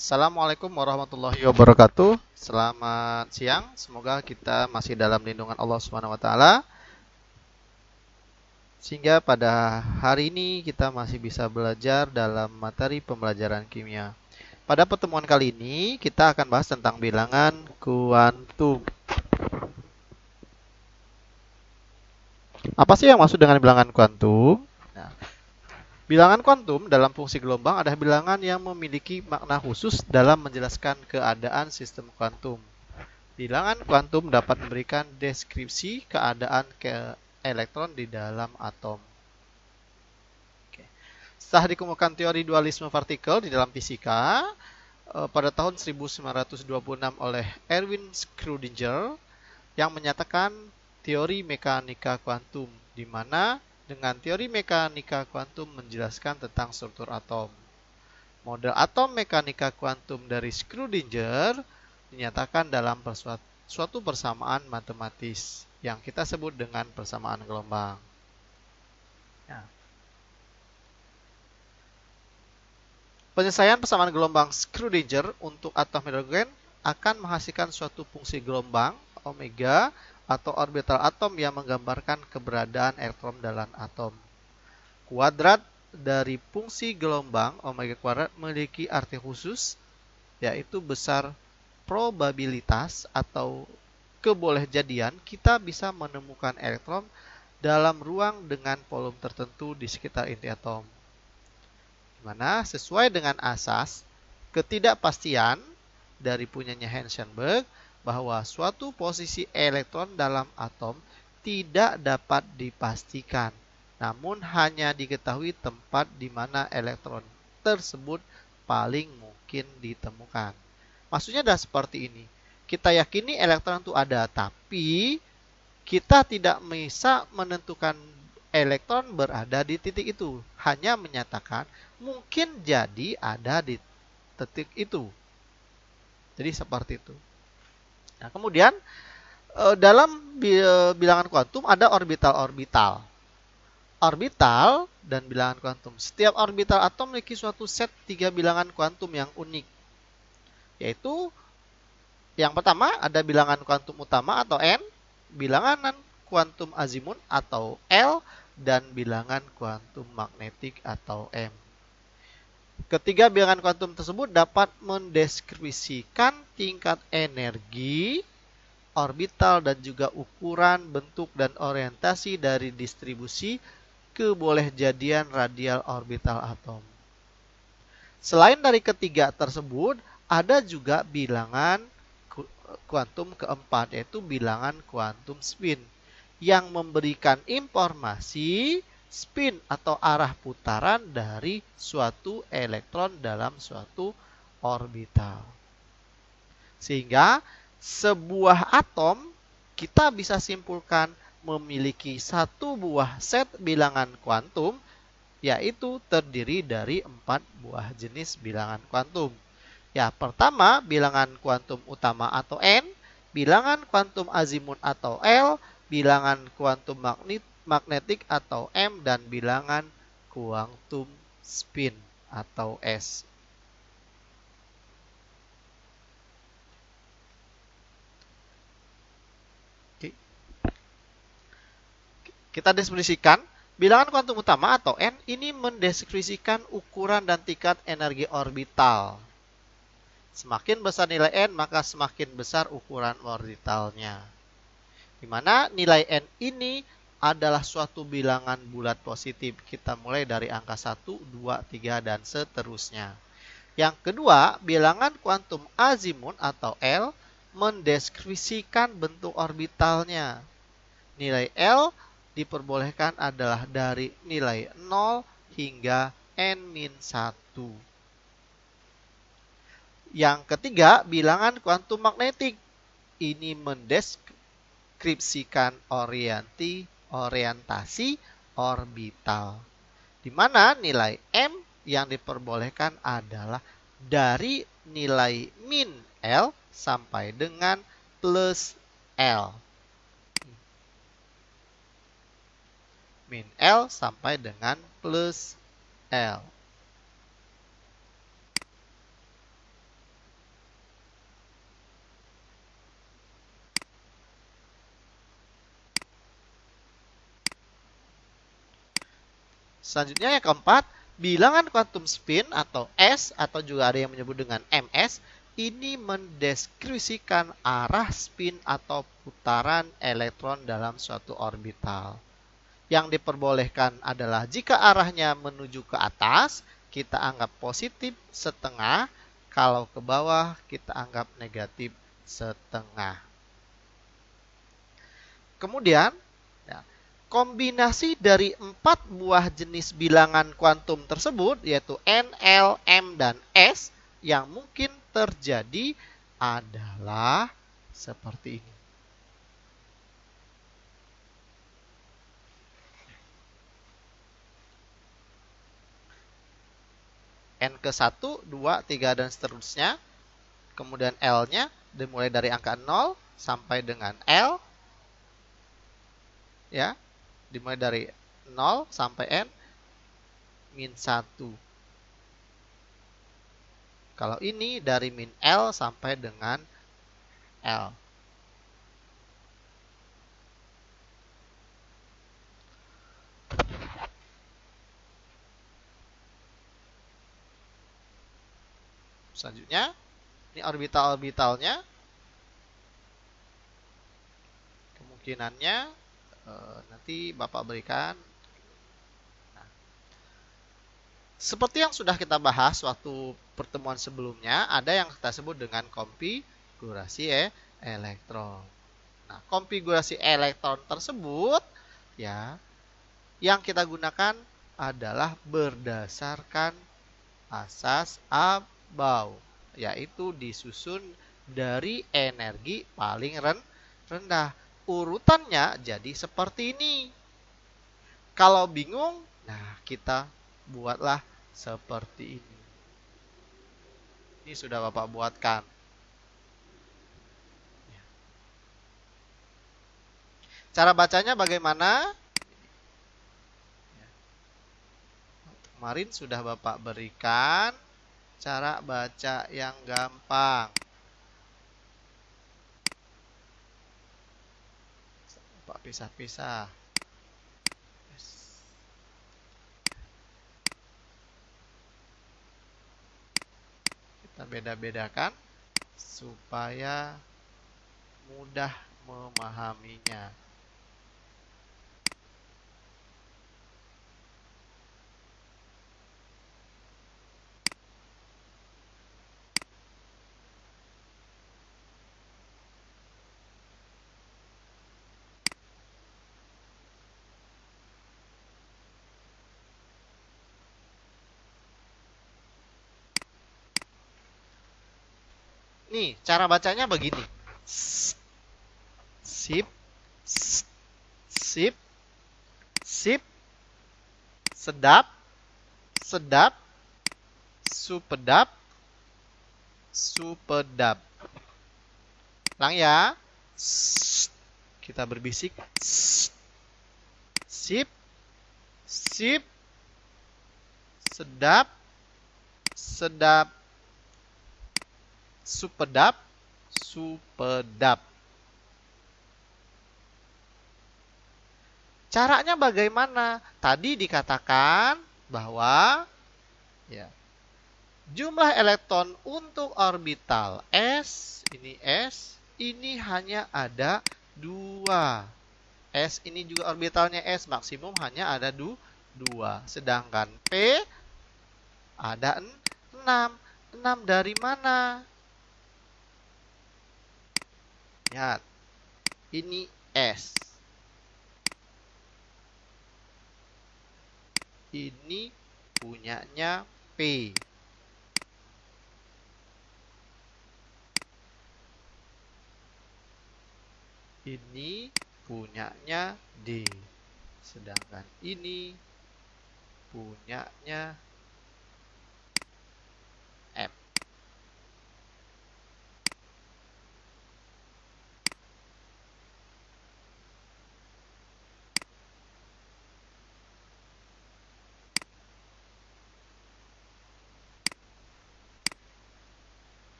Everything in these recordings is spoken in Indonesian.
Assalamualaikum warahmatullahi wabarakatuh. Selamat siang. Semoga kita masih dalam lindungan Allah Subhanahu wa taala sehingga pada hari ini kita masih bisa belajar dalam materi pembelajaran kimia. Pada pertemuan kali ini kita akan bahas tentang bilangan kuantum. Apa sih yang maksud dengan bilangan kuantum? Nah, bilangan kuantum dalam fungsi gelombang adalah bilangan yang memiliki makna khusus dalam menjelaskan keadaan sistem kuantum. Bilangan kuantum dapat memberikan deskripsi keadaan ke elektron di dalam atom. Oke. Setelah dikemukakan teori dualisme partikel di dalam fisika pada tahun 1926 oleh Erwin Schrödinger yang menyatakan teori mekanika kuantum, di mana dengan teori mekanika kuantum menjelaskan tentang struktur atom. Model atom mekanika kuantum dari Schrödinger dinyatakan dalam suatu persamaan matematis yang kita sebut dengan persamaan gelombang. Ya. Penyelesaian persamaan gelombang Schrödinger untuk atom hidrogen akan menghasilkan suatu fungsi gelombang omega atau orbital atom yang menggambarkan keberadaan elektron dalam atom. Kuadrat dari fungsi gelombang omega kuadrat memiliki arti khusus, yaitu besar probabilitas atau kebolehjadian kita bisa menemukan elektron dalam ruang dengan volume tertentu di sekitar inti atom. Dimana sesuai dengan asas ketidakpastian dari punyanya Heisenberg bahwa suatu posisi elektron dalam atom tidak dapat dipastikan, namun hanya diketahui tempat di mana elektron tersebut paling mungkin ditemukan. Maksudnya adalah seperti ini. Kita yakini elektron itu ada, tapi kita tidak bisa menentukan elektron berada di titik itu. Hanya menyatakan mungkin jadi ada di titik itu. Jadi seperti itu. Nah, kemudian dalam bilangan kuantum ada orbital-orbital. Orbital dan bilangan kuantum. Setiap orbital atom memiliki suatu set 3 bilangan kuantum yang unik. Yaitu yang pertama ada bilangan kuantum utama atau N, bilangan kuantum azimut atau L, dan bilangan kuantum magnetik atau M. Ketiga bilangan kuantum tersebut dapat mendeskripsikan tingkat energi, orbital, dan juga ukuran, bentuk, dan orientasi dari distribusi kebolehjadian radial orbital atom. Selain dari ketiga tersebut, ada juga bilangan kuantum keempat, yaitu bilangan kuantum spin, yang memberikan informasi spin atau arah putaran dari suatu elektron dalam suatu orbital. Sehingga sebuah atom kita bisa simpulkan memiliki satu buah set bilangan kuantum, yaitu terdiri dari 4 buah jenis bilangan kuantum. Ya, pertama bilangan kuantum utama atau N, bilangan kuantum azimut atau L, bilangan kuantum magnetik atau M, dan bilangan kuantum spin atau S. Oke. Kita deskripsikan bilangan kuantum utama atau N ini mendeskripsikan ukuran dan tingkat energi orbital. Semakin besar nilai N, maka semakin besar ukuran orbitalnya. Di mana nilai N ini adalah suatu bilangan bulat positif. Kita mulai dari angka 1, 2, 3, dan seterusnya. Yang kedua, bilangan kuantum azimut atau L mendeskripsikan bentuk orbitalnya. Nilai L diperbolehkan adalah dari nilai 0 hingga N-1. Yang ketiga, bilangan kuantum magnetik. Ini mendeskripsikan orientasi orbital. Di mana nilai M yang diperbolehkan adalah dari nilai min L sampai dengan plus L. Min L sampai dengan plus L. Selanjutnya yang keempat, bilangan quantum spin atau S atau juga ada yang menyebut dengan ms ini mendeskripsikan arah spin atau putaran elektron dalam suatu orbital. Yang diperbolehkan adalah jika arahnya menuju ke atas, kita anggap positif setengah, kalau ke bawah kita anggap negatif setengah. Kemudian, ya, kombinasi dari 4 buah jenis bilangan kuantum tersebut, yaitu N, L, M, dan S, yang mungkin terjadi adalah seperti ini. N ke 1, 2, 3, dan seterusnya. Kemudian L-nya dimulai dari angka 0 sampai dengan L. Ya, dimulai dari 0 sampai N min 1. Kalau ini dari min L sampai dengan L. Selanjutnya, ini orbital-orbitalnya. Kemungkinannya nanti Bapak berikan. Nah, seperti yang sudah kita bahas waktu pertemuan sebelumnya, ada yang kita sebut dengan konfigurasi elektron. Nah, konfigurasi elektron tersebut ya yang kita gunakan adalah berdasarkan asas Abau, yaitu disusun dari energi paling rendah. Urutannya jadi seperti ini. Kalau bingung, nah kita buatlah seperti ini. Ini sudah Bapak buatkan. Cara bacanya bagaimana? Kemarin sudah Bapak berikan cara baca yang gampang. Bapak pisah-pisah. Kita beda-bedakan supaya mudah memahaminya. Nih, cara bacanya begini. Sip, sip, sip, sedap, sedap, supedap, supedap. Ulang ya. Kita berbisik. Sip, sip, sedap, sedap, supedap, supedap. Caranya bagaimana? Tadi dikatakan bahwa ya, jumlah elektron untuk orbital S, ini hanya ada 2. S ini juga orbitalnya S, maksimum hanya ada 2. Sedangkan P ada 6. 6 dari mana? Lihat, ini S. Ini punyanya P. Ini punyanya D. Sedangkan ini punyanya F.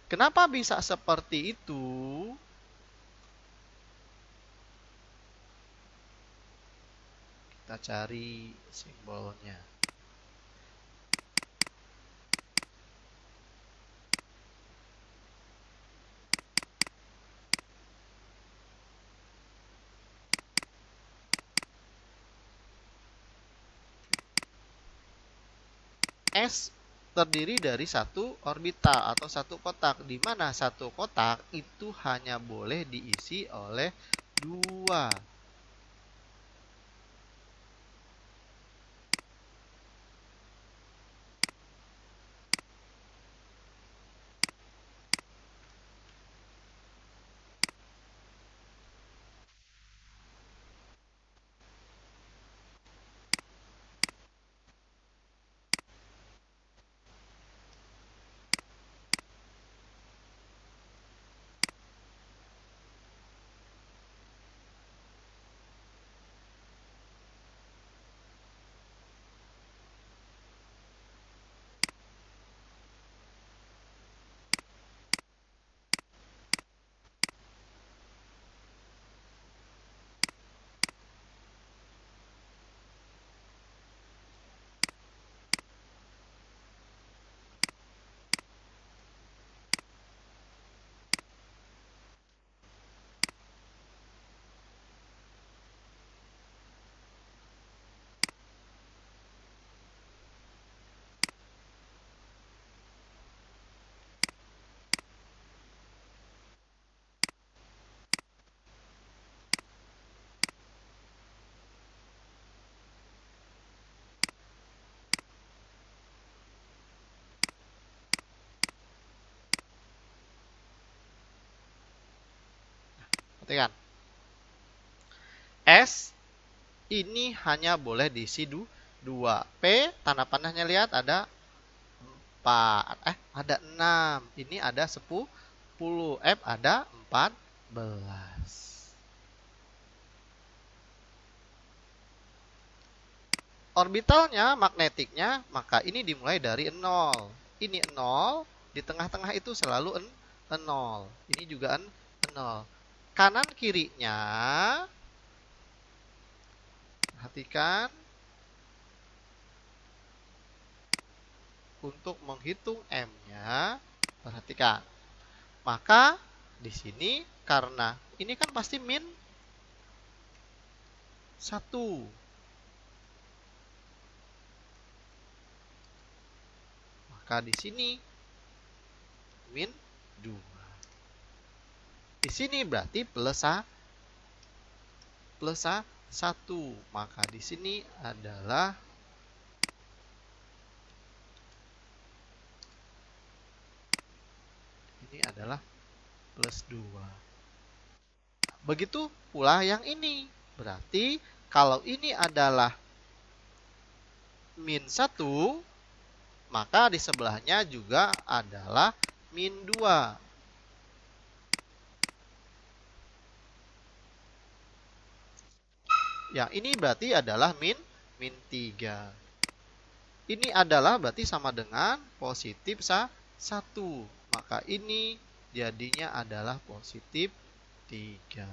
Kenapa bisa seperti itu? Kita Kita cari simbolnya. S terdiri dari satu orbital atau satu kotak, di mana satu kotak itu hanya boleh diisi oleh dua. Perhatikan. S ini hanya boleh diisi 2. P tanda panahnya lihat ada 4. Ada 6. Ini ada 10. F ada 14. Orbitalnya, magnetiknya, maka ini dimulai dari 0. Ini 0, di tengah-tengah itu selalu 0. Ini juga 0. Kanan kirinya, perhatikan, untuk menghitung M-nya, perhatikan. Maka di sini karena ini kan pasti min 1. Maka di sini min 2. Di sini berarti plus 1. Maka di sini adalah plus 2. Begitu pula yang ini. Berarti kalau ini adalah min 1, maka di sebelahnya juga adalah min 2. Yang ini berarti adalah min 3. Ini adalah berarti sama dengan positif 1. Maka ini jadinya adalah positif 3.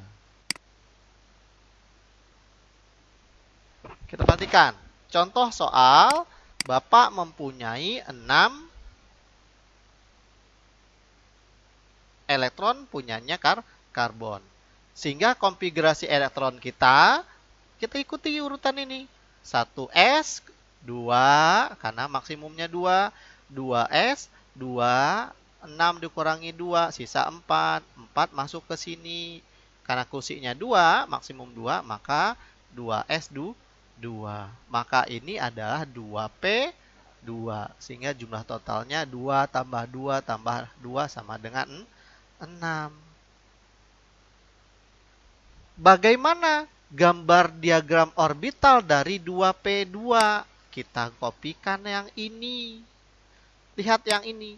Kita perhatikan. Contoh soal, Bapak mempunyai 6 elektron punyanya karbon. Sehingga konfigurasi elektron kita ikuti urutan ini. 1s, 2, karena maksimumnya 2, 2s, 2, 6 dikurangi 2, sisa 4, 4 masuk ke sini. Karena kursinya 2, maksimum 2, maka 2s 2. Maka ini adalah 2p 2. Sehingga jumlah totalnya 2 tambah 2 tambah 2 sama dengan 6. Bagaimana gambar diagram orbital dari 2p2? Kita kopikan yang ini. Lihat yang ini.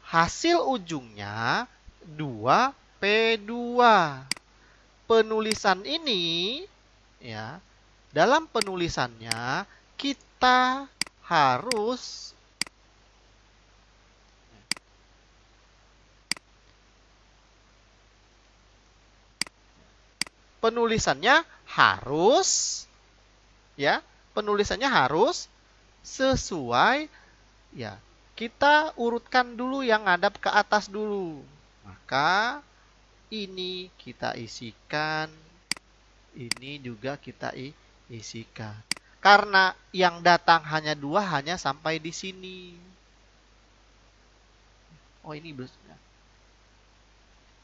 Hasil ujungnya 2p2. Penulisan ini, ya, dalam penulisannya kita harus penulisannya harus ya, penulisannya harus sesuai ya. Kita urutkan dulu yang ngadap ke atas dulu. Maka ini kita isikan, ini juga kita isikan. Karena yang datang hanya 2, hanya sampai di sini. Oh, ini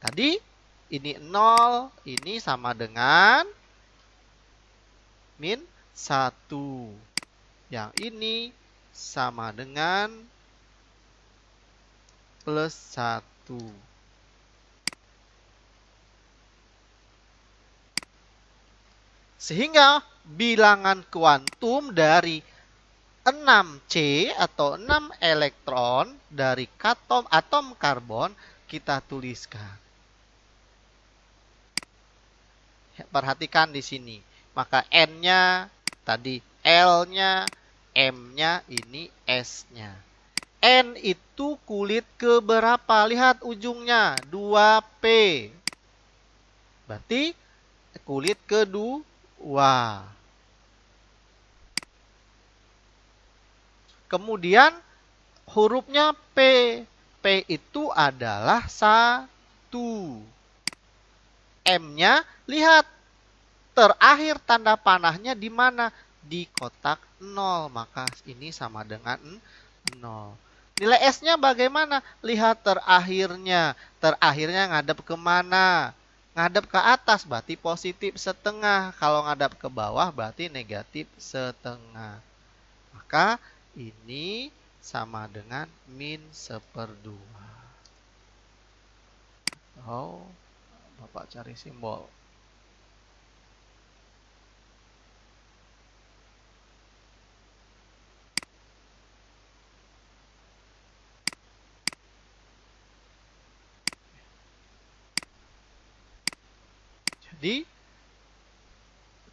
tadi ini 0, ini sama dengan min 1. Yang ini sama dengan plus 1. Sehingga bilangan kuantum dari 6C atau 6 elektron dari atom karbon kita tuliskan. Perhatikan di sini. Maka N-nya tadi, L-nya, M-nya, ini S-nya. N itu kulit keberapa? Lihat ujungnya, 2P. Berarti kulit kedua. Kemudian hurufnya P. P itu adalah 1. M-nya, lihat terakhir tanda panahnya di mana? Di kotak 0. Maka ini sama dengan 0. Nilai S-nya bagaimana? Lihat terakhirnya. Terakhirnya ngadep kemana? Ngadep ke atas berarti positif setengah. Kalau ngadep ke bawah berarti negatif setengah. Maka ini sama dengan min 1/2. Oh, Bapak cari simbol. Jadi,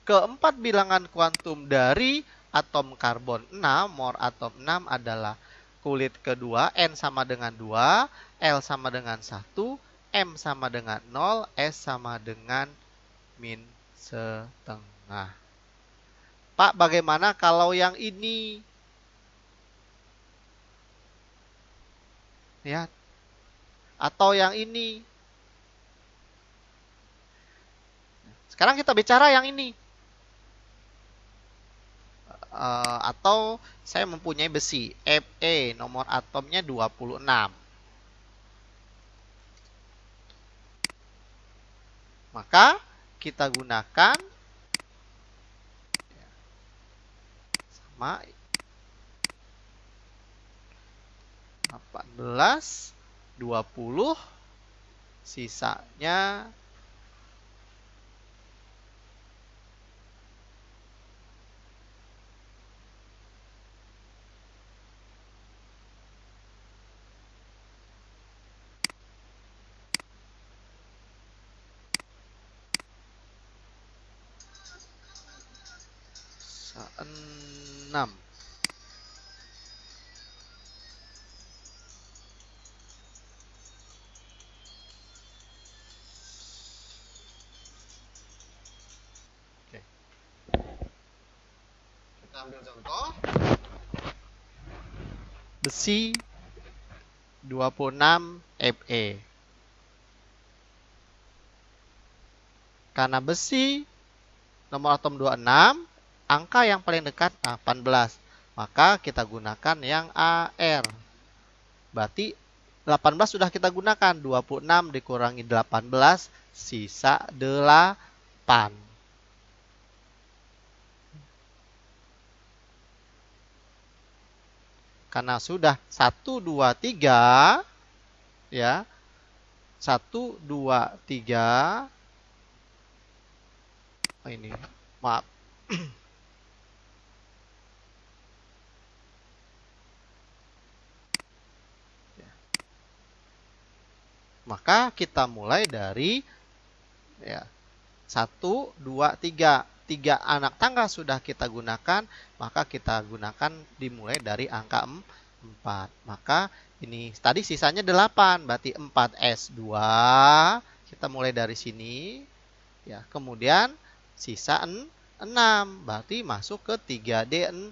keempat bilangan kuantum dari atom karbon 6, more atom 6 adalah kulit kedua, N sama dengan 2, L sama dengan 1, M sama dengan 0, S sama dengan min setengah. Pak, bagaimana kalau yang ini? Ya. Atau yang ini? Sekarang kita bicara yang ini. Atau saya mempunyai besi Fe, nomor atomnya 26. Maka kita gunakan sama 18, 20, sisanya 6. Oke. Kita ambil contoh. Besi 26 Fe. Karena besi nomor atom 26, angka yang paling dekat 18. Maka kita gunakan yang AR. Berarti 18 sudah kita gunakan. 26 dikurangi 18, sisa 8. Karena sudah 1, 2, 3. Ya. 1, 2, 3. Oh, ini. Maaf. Maka kita mulai dari ya, 1, 2, 3. 3 anak tangga sudah kita gunakan, maka kita gunakan dimulai dari angka 4. Maka ini tadi sisanya 8, berarti 4S2. Kita mulai dari sini. Ya, kemudian sisa 6, berarti masuk ke 3D6.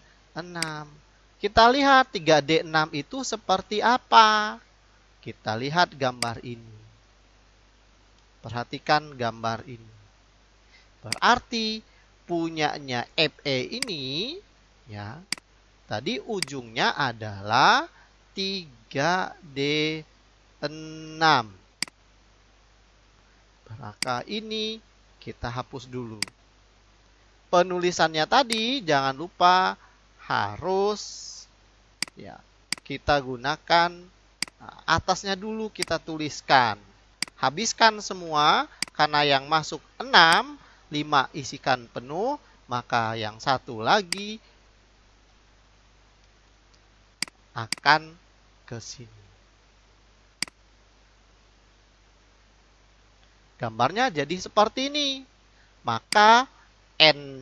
Kita lihat 3D6 itu seperti apa. Kita lihat gambar ini. Perhatikan gambar ini. Berarti punyanya FE ini ya, tadi ujungnya adalah 3D6. Maka ini kita hapus dulu. Penulisannya tadi jangan lupa harus ya kita gunakan atasnya dulu kita tuliskan. Habiskan semua karena yang masuk 6, 5 isikan penuh, maka yang satu lagi akan ke sini. Gambarnya jadi seperti ini. Maka N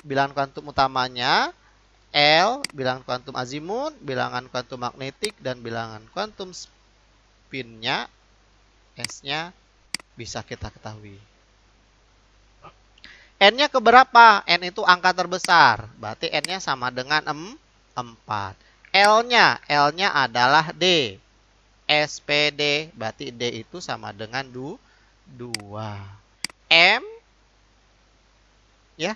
bilangan kuantum utamanya, L bilangan kuantum azimut, bilangan kuantum magnetik, dan bilangan kuantum spinnya, S-nya bisa kita ketahui. N-nya keberapa? N itu angka terbesar. Berarti N-nya sama dengan 4. L-nya adalah D. SPD, berarti D itu sama dengan 2. M, ya,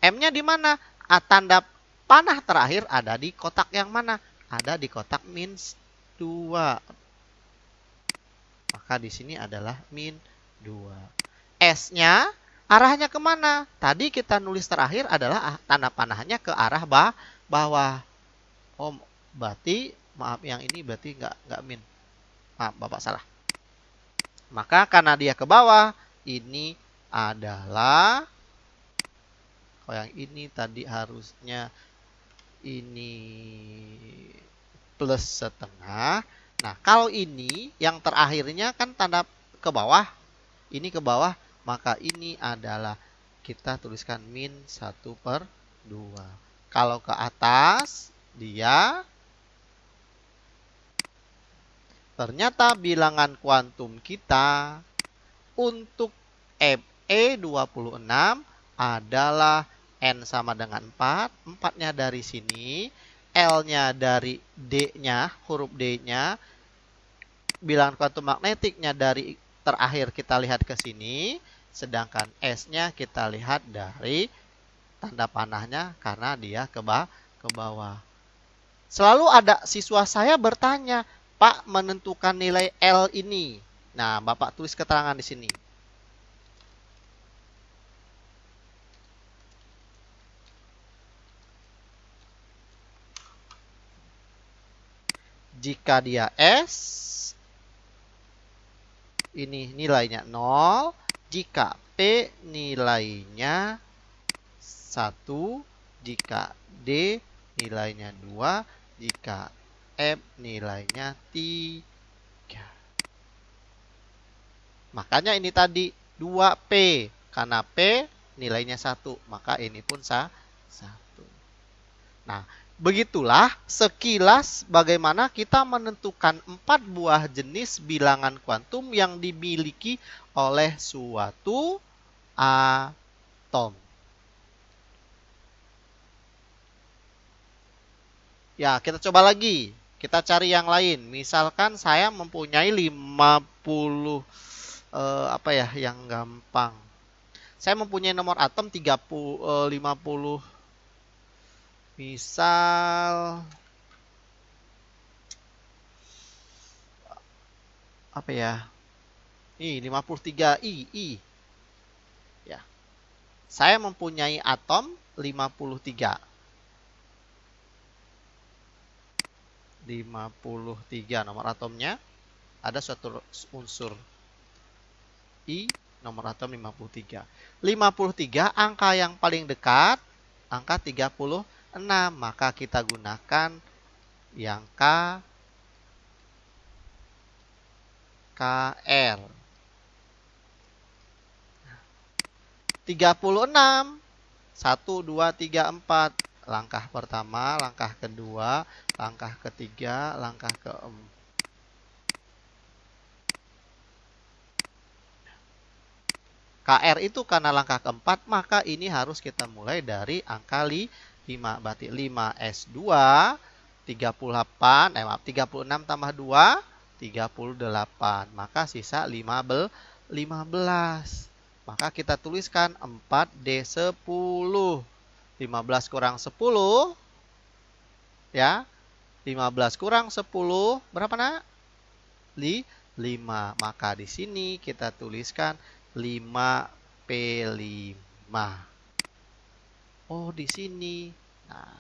M-nya di mana? Tanda panah terakhir ada di kotak yang mana? Ada di kotak -2. Maka di sini adalah -2. S-nya arahnya kemana? Tadi kita nulis terakhir adalah tanda panahnya ke arah bawah. Oh, berarti maaf yang ini berarti nggak min. Maaf, Bapak salah. Maka karena dia ke bawah, ini adalah, kalau yang ini tadi harusnya ini plus setengah. Nah, kalau ini yang terakhirnya kan tanda ke bawah, ini ke bawah, maka ini adalah kita tuliskan -1/2. Kalau ke atas, dia ternyata bilangan kuantum kita untuk Fe26 adalah N sama dengan 4. 4-nya dari sini, L-nya dari D-nya, huruf D-nya, bilangan kuantum magnetiknya dari terakhir kita lihat ke sini, sedangkan S-nya kita lihat dari tanda panahnya karena dia ke bawah. Selalu ada siswa saya bertanya, Pak, menentukan nilai L ini. Nah, Bapak tulis keterangan di sini. Jika dia S, ini nilainya 0. Jika P nilainya 1. Jika D nilainya 2. Jika F nilainya 3. Makanya ini tadi 2P. Karena P nilainya 1. Maka ini pun 1. Nah, begitulah sekilas bagaimana kita menentukan 4 buah jenis bilangan kuantum yang dimiliki oleh suatu atom. Ya, kita coba lagi. Kita cari yang lain. Misalkan saya mempunyai 50 apa ya yang gampang. Saya mempunyai nomor atom 50. Misal apa ya? 53I. Ya. Saya mempunyai atom 53. 53 nomor atomnya ada suatu unsur I, nomor atom 53. 53 angka yang paling dekat angka 36, maka kita gunakan yang KR. 36 1 2 3 4. Langkah pertama, langkah kedua, langkah ketiga, langkah keempat. KR itu karena langkah keempat, maka ini harus kita mulai dari angka 5. Berarti 5S2, 36 tambah 2, 38. Maka sisa 15. Maka kita tuliskan 4D10. 15 kurang 10, ya. 15 kurang 10, berapa nak? 5. Maka di sini kita tuliskan 5P5. Oh, di sini. Nah,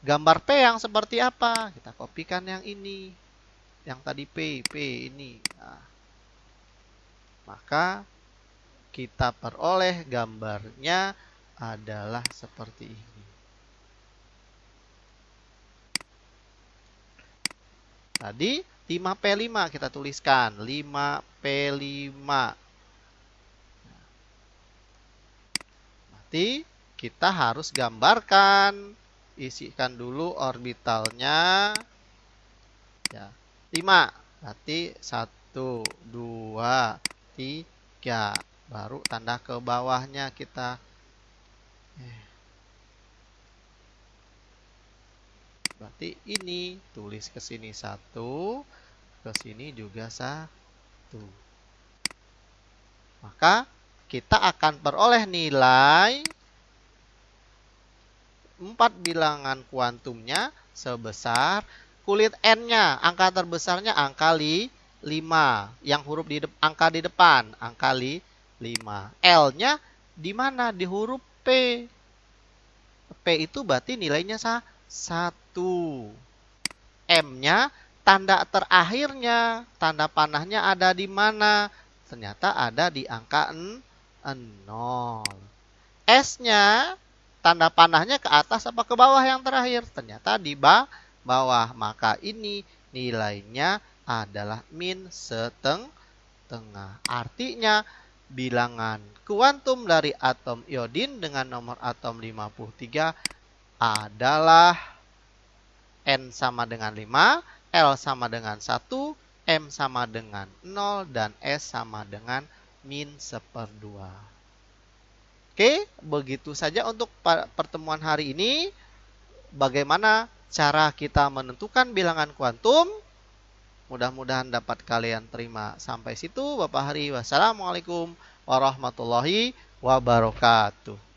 gambar P yang seperti apa? Kita kopikan yang ini. Yang tadi P ini. Nah, maka kita peroleh gambarnya adalah seperti ini. Tadi 5P5 kita tuliskan. 5P5. Berarti kita harus gambarkan. Isikan dulu orbitalnya. Ya, 5. Berarti 1, 2, 3. Baru tanda ke bawahnya kita. Berarti ini tulis ke sini 1, ke sini juga 1. Maka kita akan peroleh nilai 4 bilangan kuantumnya sebesar kulit N-nya. Angka terbesarnya angka 5. Yang huruf angka di depan, angka 5. L-nya di mana? Di huruf P. P itu berarti nilainya 1. M-nya tanda terakhirnya, tanda panahnya ada di mana? Ternyata ada di angka 0. S-nya tanda panahnya ke atas apa ke bawah yang terakhir? Ternyata di bawah. Maka ini nilainya adalah -1/2. Artinya bilangan kuantum dari atom iodin dengan nomor atom 53 adalah N sama dengan 5, L sama dengan 1, M sama dengan 0, dan S sama dengan -1/2. Oke, begitu saja untuk pertemuan hari ini. Bagaimana cara kita menentukan bilangan kuantum? Mudah-mudahan dapat kalian terima. Sampai situ, Bapak Hari. Wassalamualaikum warahmatullahi wabarakatuh.